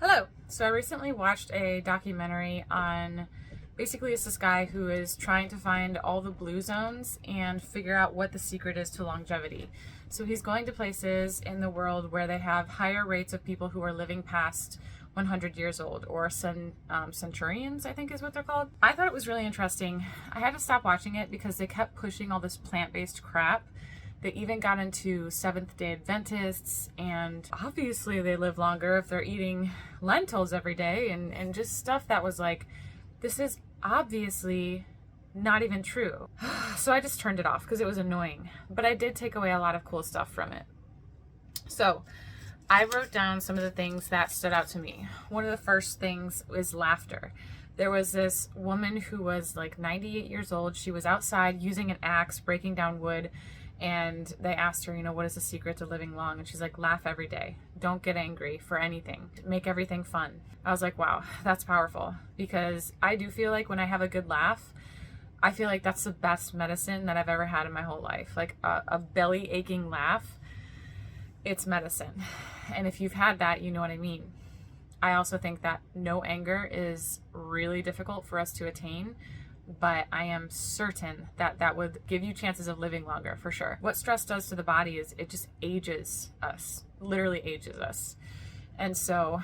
Hello. So I recently watched a documentary on basically it's this guy who is trying to find all the blue zones and figure out what the secret is to longevity. So he's going to places in the world where they have higher rates of people who are living past 100 years old, or centurions, I think is what they're called. I thought it was really interesting. I had to stop watching it because they kept pushing all this plant-based crap. They even got into Seventh-day Adventists, and obviously they live longer if they're eating lentils every day, and just stuff that was like, this is obviously not even true. So I just turned it off because it was annoying, but I did take away a lot of cool stuff from it. So I wrote down some of the things that stood out to me. One of the first things is laughter. There was this woman who was like 98 years old. She was outside using an axe, breaking down wood, and they asked her, what is the secret to living long? And she's like, laugh every day. Don't get angry for anything. Make everything fun. I was like, wow, that's powerful. Because I do feel like when I have a good laugh, I feel like that's the best medicine that I've ever had in my whole life. Like a belly aching laugh, it's medicine. And if you've had that, you know what I mean. I also think that no anger is really difficult for us to attain, but I am certain that that would give you chances of living longer for sure. What stress does to the body is it just ages us, literally ages us. And so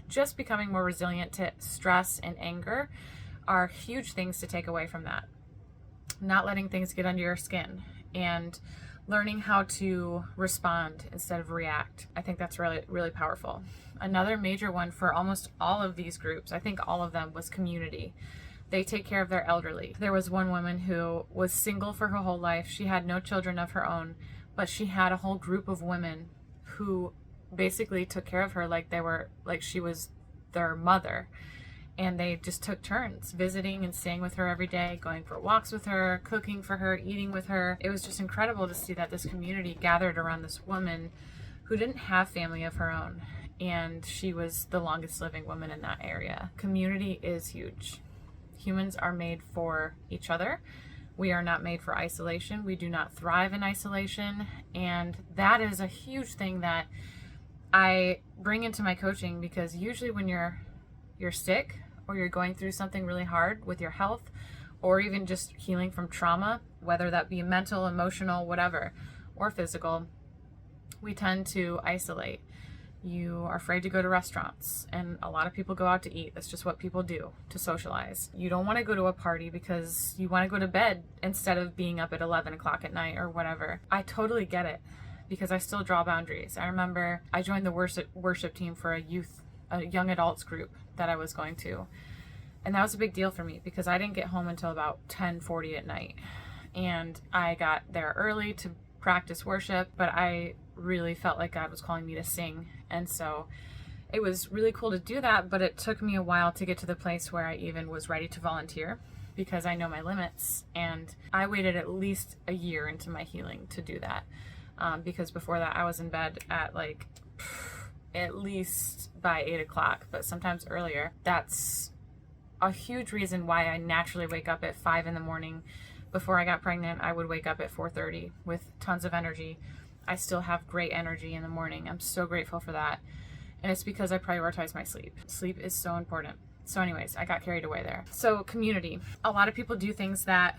just becoming more resilient to stress and anger are huge things to take away from that. Not letting things get under your skin and learning how to respond instead of react. I think that's really, really powerful. Another major one for almost all of these groups, I think all of them, was community. They take care of their elderly. There was one woman who was single for her whole life. She had no children of her own, but she had a whole group of women who basically took care of her like she was their mother. And they just took turns visiting and staying with her every day, going for walks with her, cooking for her, eating with her. It was just incredible to see that this community gathered around this woman who didn't have family of her own. And she was the longest living woman in that area. Community is huge. Humans are made for each other. We are not made for isolation. We do not thrive in isolation. And that is a huge thing that I bring into my coaching, because usually when you're sick or you're going through something really hard with your health, or even just healing from trauma, whether that be mental, emotional, whatever, or physical, we tend to isolate. You are afraid to go to restaurants, and a lot of people go out to eat. That's just what people do to socialize. You don't want to go to a party because you want to go to bed instead of being up at 11 o'clock at night or whatever. I totally get it, because I still draw boundaries. I remember I joined the worship team for a young adults group that I was going to, and that was a big deal for me because I didn't get home until about 10:40 at night, and I got there early to practice worship, but I really felt like God was calling me to sing. And so it was really cool to do that, but it took me a while to get to the place where I even was ready to volunteer, because I know my limits. And I waited at least a year into my healing to do that, because before that I was in bed at at least by 8 o'clock, but sometimes earlier. That's a huge reason why I naturally wake up at 5 in the morning. Before I got pregnant, I would wake up at 4:30 with tons of energy. I still have great energy in the morning. I'm so grateful for that. And it's because I prioritize my sleep. Sleep is so important. So anyways, I got carried away there. So community. A lot of people do things that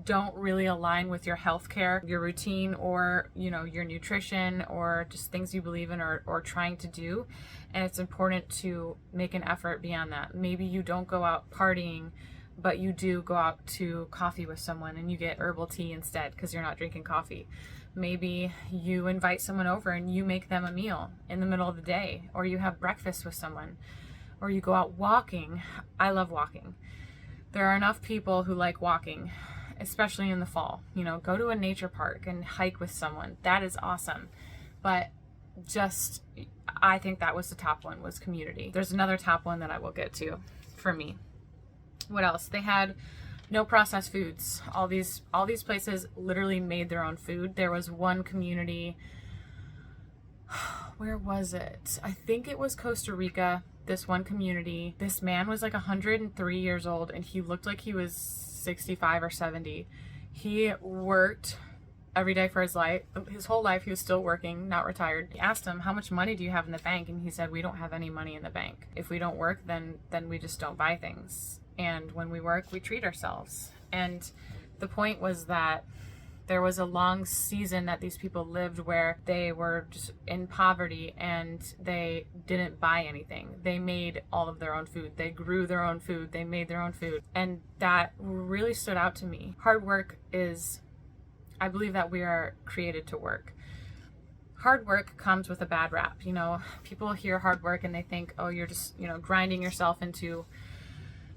don't really align with your health care, your routine, or your nutrition, or just things you believe in or trying to do. And it's important to make an effort beyond that. Maybe you don't go out partying, but you do go out to coffee with someone and you get herbal tea instead because you're not drinking coffee. Maybe you invite someone over and you make them a meal in the middle of the day, or you have breakfast with someone, or you go out walking. I love walking. There are enough people who like walking, especially in the fall. Go to a nature park and hike with someone. That is awesome. But I think that was the top one, was community. There's another top one that I will get to for me. What else? They had no processed foods. All these places literally made their own food. There was one community, where was it? I think it was Costa Rica. This one community, this man was like 103 years old, and he looked like he was 65 or 70. He worked every day for his life. His whole life he was still working, not retired. I asked him, how much money do you have in the bank? And he said, we don't have any money in the bank. If we don't work, then we just don't buy things. And when we work, we treat ourselves. And the point was that there was a long season that these people lived where they were just in poverty and they didn't buy anything. They made all of their own food. They grew their own food. They made their own food. And that really stood out to me. Hard work is, I believe that we are created to work. Hard work comes with a bad rap. You know, people hear hard work and they think, oh, you're just, grinding yourself into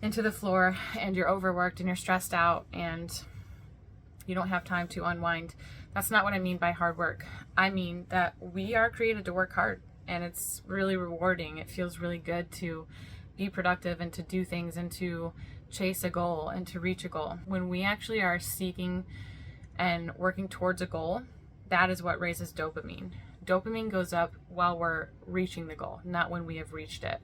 the floor and you're overworked and you're stressed out and you don't have time to unwind. That's not what I mean by hard work. I mean that we are created to work hard, and it's really rewarding. It feels really good to be productive and to do things and to chase a goal and to reach a goal. When we actually are seeking and working towards a goal, that is what raises dopamine. Dopamine goes up while we're reaching the goal, not when we have reached it.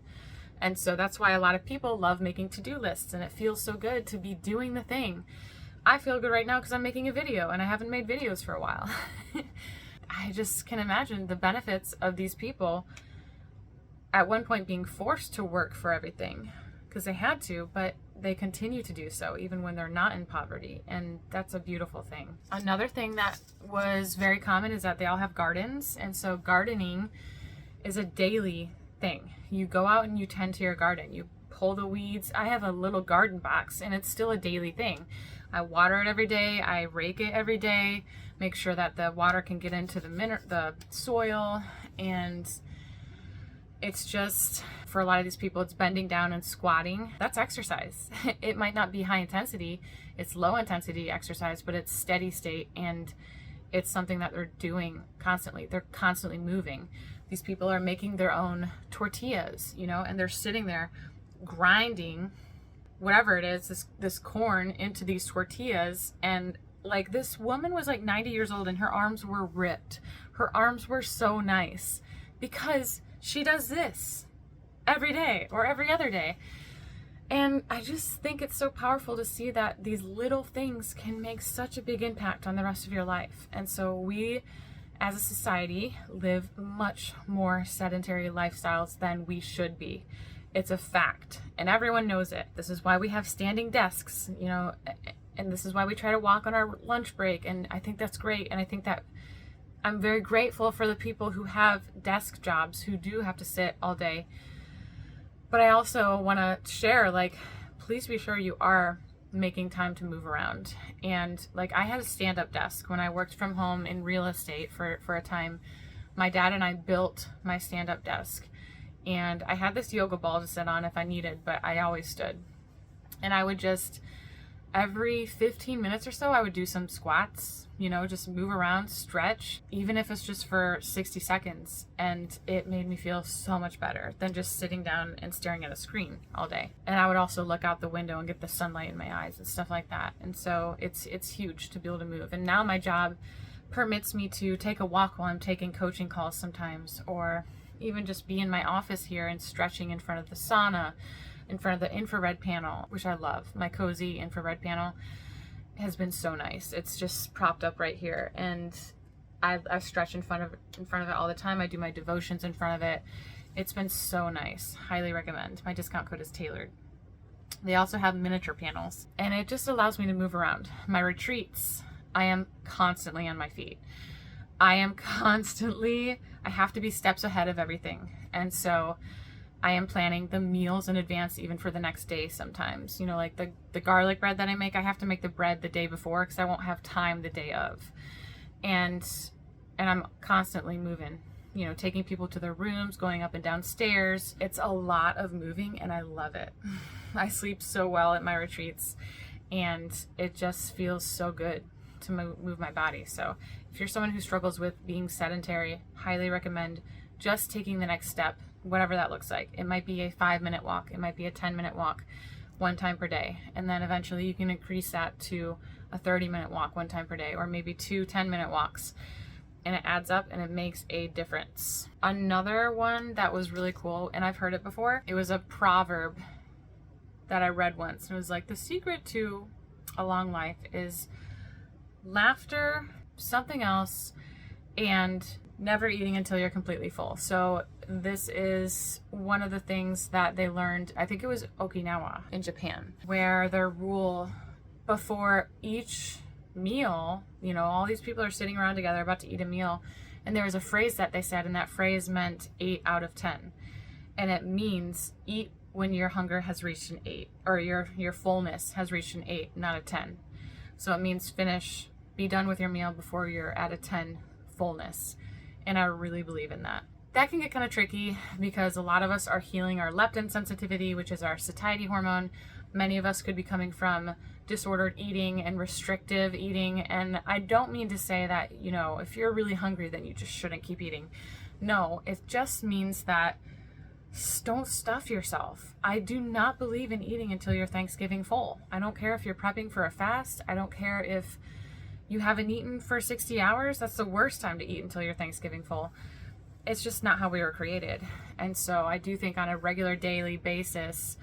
And so that's why a lot of people love making to-do lists, and it feels so good to be doing the thing. I feel good right now because I'm making a video and I haven't made videos for a while. I just can imagine the benefits of these people at one point being forced to work for everything because they had to, but they continue to do so even when they're not in poverty. And that's a beautiful thing. Another thing that was very common is that they all have gardens. And so gardening is a daily thing. You go out and you tend to your garden. You pull the weeds. I have a little garden box and it's still a daily thing. I water it every day. I rake it every day. Make sure that the water can get into the soil. And it's just, for a lot of these people, it's bending down and squatting. That's exercise. It might not be high intensity. It's low intensity exercise, but it's steady state. And it's something that they're doing constantly. They're constantly moving. These people are making their own tortillas, and they're sitting there grinding whatever it is, this corn into these tortillas. And like, this woman was like 90 years old and her arms were ripped. Her arms were so nice because she does this every day or every other day. And I just think it's so powerful to see that these little things can make such a big impact on the rest of your life. And so we, as a society, live much more sedentary lifestyles than we should be. It's a fact, and everyone knows it. This is why we have standing desks, and this is why we try to walk on our lunch break, and I think that's great. And I think that I'm very grateful for the people who have desk jobs, who do have to sit all day. But I also want to share, please be sure you are making time to move around. And I had a stand-up desk when I worked from home in real estate for a time. My dad and I built my stand-up desk. And I had this yoga ball to sit on if I needed, but I always stood. And I would just, every 15 minutes or so, I would do some squats, just move around, stretch, even if it's just for 60 seconds. And it made me feel so much better than just sitting down and staring at a screen all day. And I would also look out the window and get the sunlight in my eyes and stuff like that. And so it's huge to be able to move. And now my job permits me to take a walk while I'm taking coaching calls sometimes, or even just be in my office here and stretching in front of the sauna, in front of the infrared panel, which I love. My cozy infrared panel has been so nice. It's just propped up right here, and I stretch in front of it all the time. I do my devotions in front of it. It's been so nice. Highly recommend. My discount code is tailored. They also have miniature panels, and it just allows me to move around. My retreats, I am constantly on my feet. I have to be steps ahead of everything. And so I am planning the meals in advance, even for the next day sometimes. The garlic bread that I make, I have to make the bread the day before because I won't have time the day of. And I'm constantly moving, taking people to their rooms, going up and down stairs. It's a lot of moving, and I love it. I sleep so well at my retreats, and it just feels so good to move my body. So if you're someone who struggles with being sedentary, highly recommend just taking the next step, whatever that looks like. It might be a 5-minute walk. It might be a 10-minute walk one time per day. And then eventually you can increase that to a 30-minute walk one time per day, or maybe 2 10-minute walks. And it adds up and it makes a difference. Another one that was really cool, and I've heard it before, it was a proverb that I read once. And it was the secret to a long life is laughter something else, and never eating until you're completely full. So this is one of the things that they learned, I think it was Okinawa in Japan, where their rule before each meal, you know, all these people are sitting around together about to eat a meal, and there was a phrase that they said, and that phrase meant 8 out of 10. And it means eat when your hunger has reached an 8, or your fullness has reached an 8, not a 10. So it means finish, be done with your meal before you're at a 10 fullness. And I really believe in that. That can get kind of tricky because a lot of us are healing our leptin sensitivity, which is our satiety hormone. Many of us could be coming from disordered eating and restrictive eating. And I don't mean to say that, you know, if you're really hungry, then you just shouldn't keep eating. No, it just means that don't stuff yourself. I do not believe in eating until you're Thanksgiving full. I don't care if you're prepping for a fast. I don't care if you haven't eaten for 60 hours. That's the worst time to eat until you're Thanksgiving full. It's just not how we were created. And so I do think on a regular daily basis,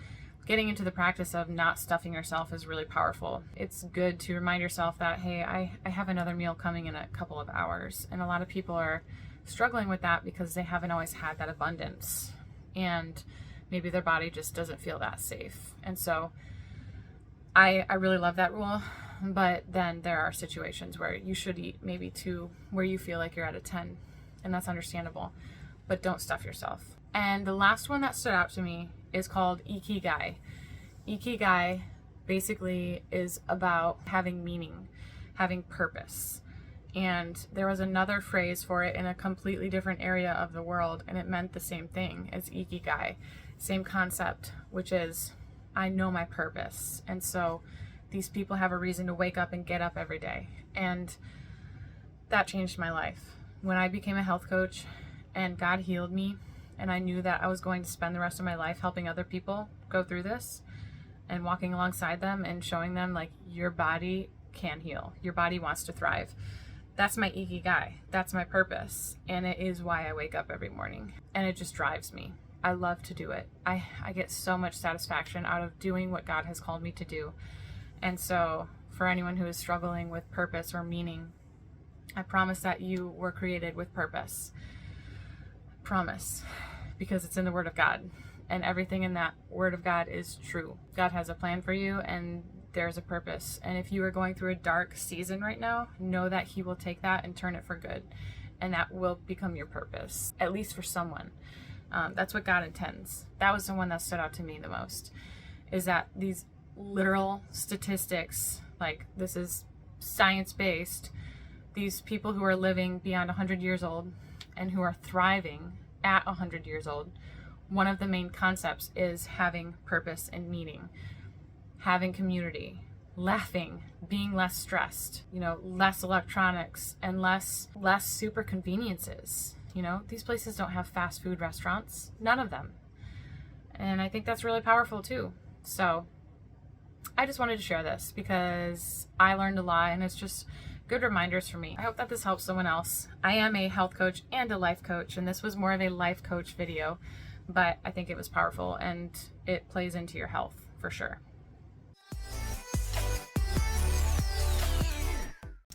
getting into the practice of not stuffing yourself is really powerful. It's good to remind yourself that, hey, I have another meal coming in a couple of hours. And a lot of people are struggling with that because they haven't always had that abundance. And maybe their body just doesn't feel that safe. And so I really love that rule. But then there are situations where you should eat maybe 2 where you feel like you're at a 10. And that's understandable. But don't stuff yourself. And the last one that stood out to me is called Ikigai. Ikigai basically is about having meaning, having purpose. And there was another phrase for it in a completely different area of the world, and it meant the same thing as Ikigai. Same concept, which is, I know my purpose. And so these people have a reason to wake up and get up every day. And that changed my life. When I became a health coach and God healed me, and I knew that I was going to spend the rest of my life helping other people go through this and walking alongside them and showing them, like, your body can heal. Your body wants to thrive. That's my Ikigai. That's my purpose. And it is why I wake up every morning. And it just drives me. I love to do it. I get so much satisfaction out of doing what God has called me to do. And so for anyone who is struggling with purpose or meaning, I promise that you were created with purpose. Promise. Because it's in the Word of God. And everything in that Word of God is true. God has a plan for you, and there's a purpose. And if you are going through a dark season right now, know that He will take that and turn it for good. And that will become your purpose, at least for someone. That's what God intends. That was the one that stood out to me the most, is that these literal statistics, like, this is science-based, these people who are living beyond 100 years old and who are thriving at 100 years old, one of the main concepts is having purpose and meaning, having community, laughing, being less stressed, you know, less electronics, and less super conveniences. You know, these places don't have fast food restaurants, none of them. And I think that's really powerful too. So I just wanted to share this because I learned a lot, and it's just good reminders for me. I hope that this helps someone else. I am a health coach and a life coach, and this was more of a life coach video, but I think it was powerful and it plays into your health for sure.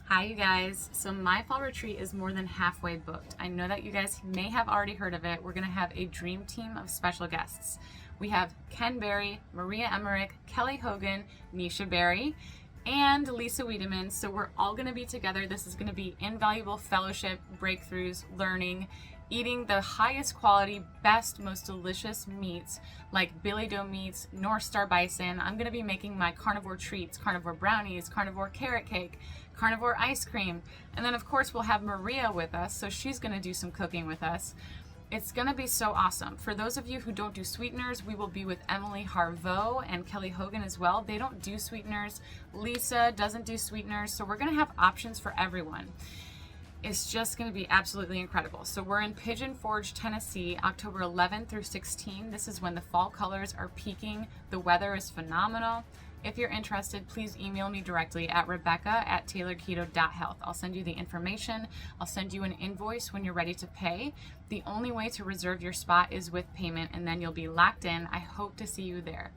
Hi you guys, so my fall retreat is more than halfway booked. I know that you guys may have already heard of it. We're gonna have a dream team of special guests. We have Ken Berry, Maria Emmerich, Kelly Hogan, Neisha Berry, and Lisa Wiedemann. So we're all gonna be together. This is gonna be invaluable fellowship, breakthroughs, learning, eating the highest quality, best, most delicious meats like Billy Doe meats, North Star bison. I'm gonna be making my carnivore treats, carnivore brownies, carnivore carrot cake, carnivore ice cream. And then of course we'll have Maria with us, so she's gonna do some cooking with us. It's gonna be so awesome. For those of you who don't do sweeteners, we will be with Emily Harveau and Kelly Hogan as well. They don't do sweeteners. Lisa doesn't do sweeteners, so we're gonna have options for everyone. It's just going to be absolutely incredible. So we're in Pigeon Forge, Tennessee, October 11th through 16th. This is when the fall colors are peaking. The weather is phenomenal. If you're interested, please email me directly at rebekah@tailoredketo.health. I'll send you the information. I'll send you an invoice when you're ready to pay. The only way to reserve your spot is with payment, and then you'll be locked in. I hope to see you there.